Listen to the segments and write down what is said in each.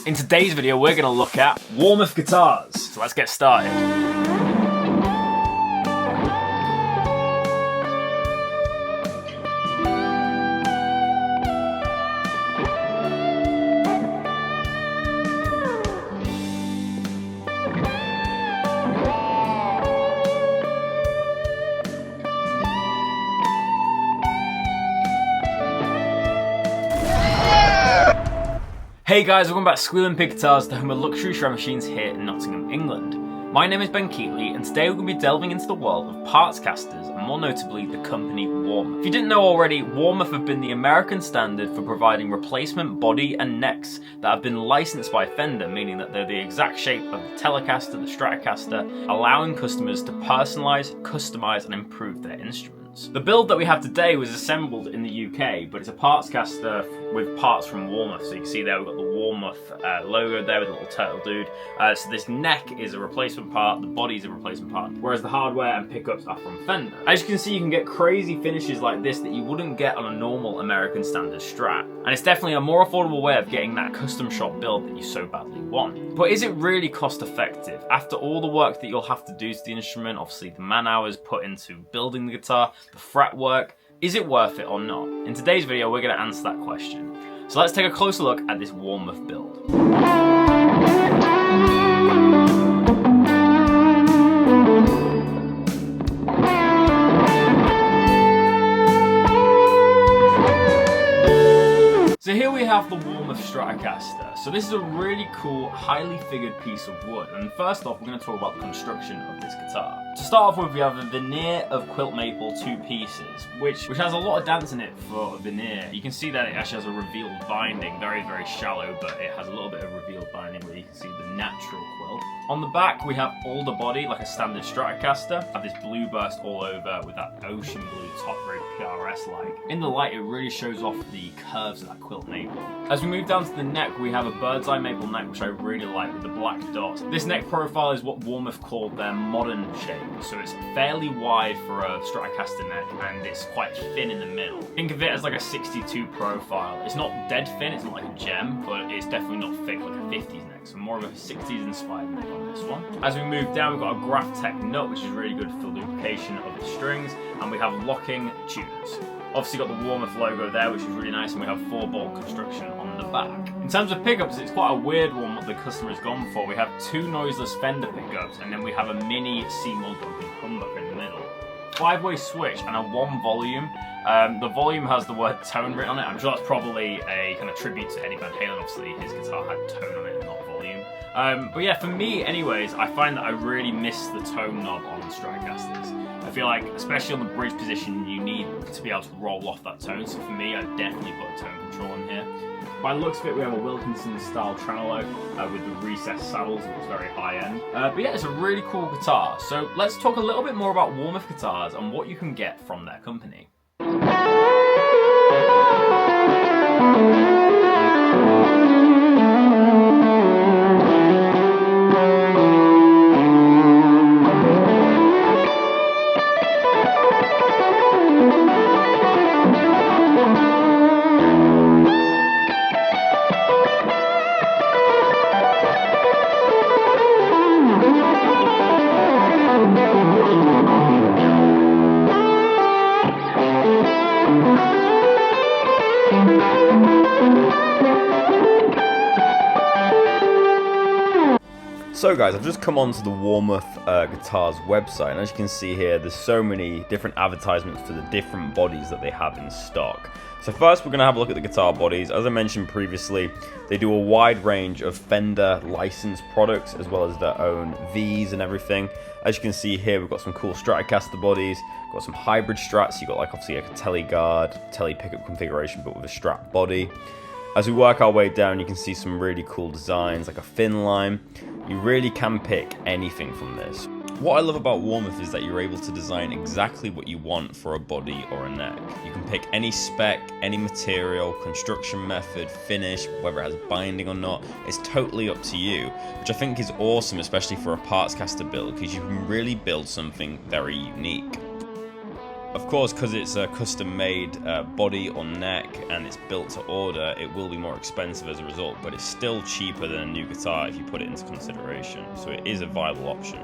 In today's video, we're going to look at Warmoth Guitars. So let's get started. Hey guys, welcome back to Squealing Pig Guitars, the home of luxury shred machines here in Nottingham, England. My name is Ben Keightley, and today we're going to be delving into the world of Partscasters, and more notably the company Warmoth. If you didn't know already, Warmoth have been the American standard for providing replacement body and necks that have been licensed by Fender, meaning that they're the exact shape of the Telecaster, the Stratocaster, allowing customers to personalise, customise and improve their instruments. The build that we have today was assembled in the UK, but it's a Partscaster with parts from Warmoth. So you can see there we've got the Warmoth logo there with a little turtle dude. So this neck is a replacement part, the body is a replacement part, whereas the hardware and pickups are from Fender. As you can see, you can get crazy finishes like this that you wouldn't get on a normal American standard Strat. And it's definitely a more affordable way of getting that custom shop build that you so badly want. But is it really cost effective? After all the work that you'll have to do to the instrument, obviously the man hours put into building the guitar, the fret work, is it worth it or not? In today's video, we're going to answer that question. So let's take a closer look at this Warmoth build. So here we have the Warmoth Stratocaster. So this is a really cool, highly figured piece of wood. And first off, we're going to talk about the construction of this guitar. To start off with, we have a veneer of quilt maple 2 pieces, which has a lot of dance in it for a veneer. You can see that it actually has a revealed binding, very, very shallow, but it has a little bit of revealed binding where you can see the natural quilt. On the back, we have alder body, like a standard Stratocaster. Have this blue burst all over with that ocean blue top, very PRS-like. In the light, it really shows off the curves of that quilt maple. As we move down to the neck, we have a bird's eye maple neck, which I really like, with the black dots. This neck profile is what Warmoth called their modern shape. So it's fairly wide for a Stratocaster neck, and it's quite thin in the middle. Think of it as like a 62 profile. It's not dead thin, it's not like a gem, but it's definitely not thick like a 50s neck. So more of a 60s inspired neck on this one. As we move down, we've got a Graph-Tech nut, which is really good for lubrication of the strings, and we have locking tuners. Obviously got the Warmoth logo there, which is really nice, and we have 4-bolt construction on the back. In terms of pickups, it's quite a weird one what the customer has gone for. We have 2 noiseless Fender pickups, and then we have a mini Seymour Duncan humbucker in the middle. 5-way switch and a 1 volume. The volume has the word tone written on it. I'm sure that's probably a kind of tribute to Eddie Van Halen. Obviously his guitar had tone on it and not volume. But yeah, for me anyways, I find that I really miss the tone knob on the Stratocasters. I feel like, especially on the bridge position, you need to be able to roll off that tone. So for me, I definitely put a tone control in here. By the looks of it, we have a Wilkinson style tremolo with the recessed saddles, which is very high end. But yeah, it's a really cool guitar. So let's talk a little bit more about Warmoth Guitars and what you can get from their company. So guys, I've just come onto the Warmoth Guitars website, and as you can see here, there's so many different advertisements for the different bodies that they have in stock. So first we're going to have a look at the guitar bodies. As I mentioned previously, they do a wide range of Fender licensed products as well as their own V's and everything. As you can see here, we've got some cool Stratocaster bodies, got some hybrid Strats. You've got like obviously a Tele guard, Tele pickup configuration but with a Strat body. As we work our way down, you can see some really cool designs like a fin line. You really can pick anything from this. What I love about Warmoth is that you're able to design exactly what you want for a body or a neck. You can pick any spec, any material, construction method, finish, whether it has binding or not. It's totally up to you, which I think is awesome, especially for a Partscaster build, because you can really build something very unique. Of course, because it's a custom-made body or neck and it's built to order, it will be more expensive as a result, but it's still cheaper than a new guitar if you put it into consideration, so it is a viable option.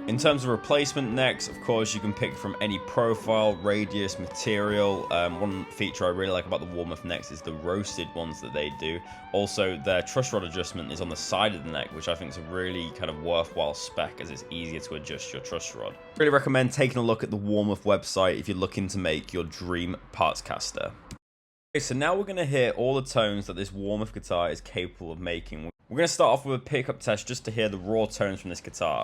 In terms of replacement necks, of course, you can pick from any profile, radius, material. One feature I really like about the Warmoth necks is the roasted ones that they do. Also, their truss rod adjustment is on the side of the neck, which I think is a really kind of worthwhile spec, as it's easier to adjust your truss rod. Really recommend taking a look at the Warmoth website if you're looking to make your dream Partscaster. Okay, so now we're going to hear all the tones that this Warmoth guitar is capable of making. We're going to start off with a pickup test just to hear the raw tones from this guitar.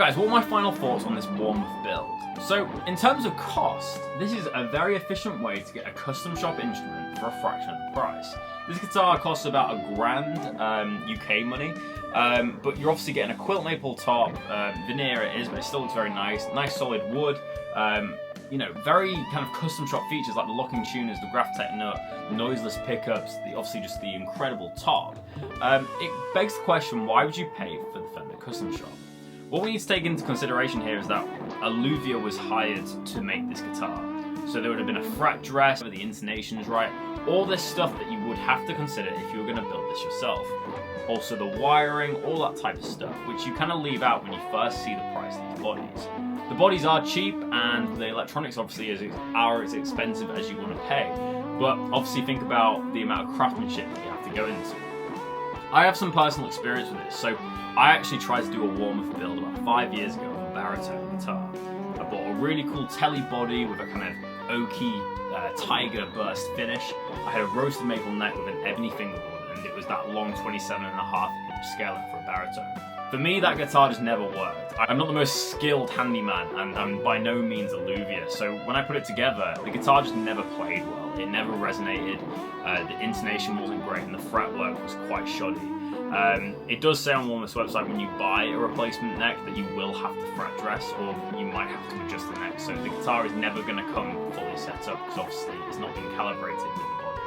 guys, what are my final thoughts on this Warmoth build? So, in terms of cost, this is a very efficient way to get a custom shop instrument for a fraction of the price. This guitar costs about $1,000 UK money, but you're obviously getting a quilt maple top, veneer it is, but it still looks very nice. Nice solid wood, you know, very kind of custom shop features like the locking tuners, the Graphtec nut, the noiseless pickups, obviously just the incredible top. It begs the question, why would you pay for the Fender custom shop? What we need to take into consideration here is that Alluvia was hired to make this guitar. So there would have been a fret dress, the intonations right, all this stuff that you would have to consider if you were going to build this yourself. Also the wiring, all that type of stuff, which you kind of leave out when you first see the price of the bodies. The bodies are cheap and the electronics obviously are as expensive as you want to pay, but obviously think about the amount of craftsmanship that you have to go into. I have some personal experience with this, so I actually tried to do a Warmoth build about 5 years ago of a baritone guitar. I bought a really cool telly body with a kind of oaky tiger burst finish. I had a roasted maple neck with an ebony fingerboard, and it was that long 27.5-inch scaling for a baritone. For me, that guitar just never worked. I'm not the most skilled handyman, and I'm by no means Alluvia, so when I put it together, the guitar just never played well. It never resonated, the intonation wasn't great, and the fretwork was quite shoddy. It does say on Warmoth's website when you buy a replacement neck that you will have to fret dress, or you might have to adjust the neck, so the guitar is never going to come fully set up, because obviously it's not been calibrated with the body.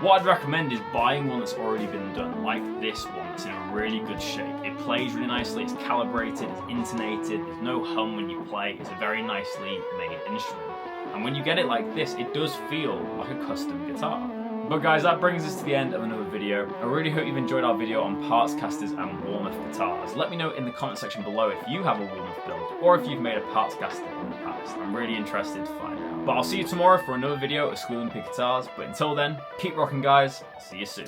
What I'd recommend is buying one that's already been done, like this one that's in a really good shape. It plays really nicely, it's calibrated, it's intonated, there's no hum when you play, it's a very nicely made instrument. And when you get it like this, it does feel like a custom guitar. But guys, that brings us to the end of another video. I really hope you've enjoyed our video on Partscasters and Warmoth guitars. Let me know in the comment section below if you have a Warmoth build, or if you've made a Partscaster in the past. I'm really interested to find out. But I'll see you tomorrow for another video of Squealing Pig Guitars. But until then, keep rocking guys. See you soon.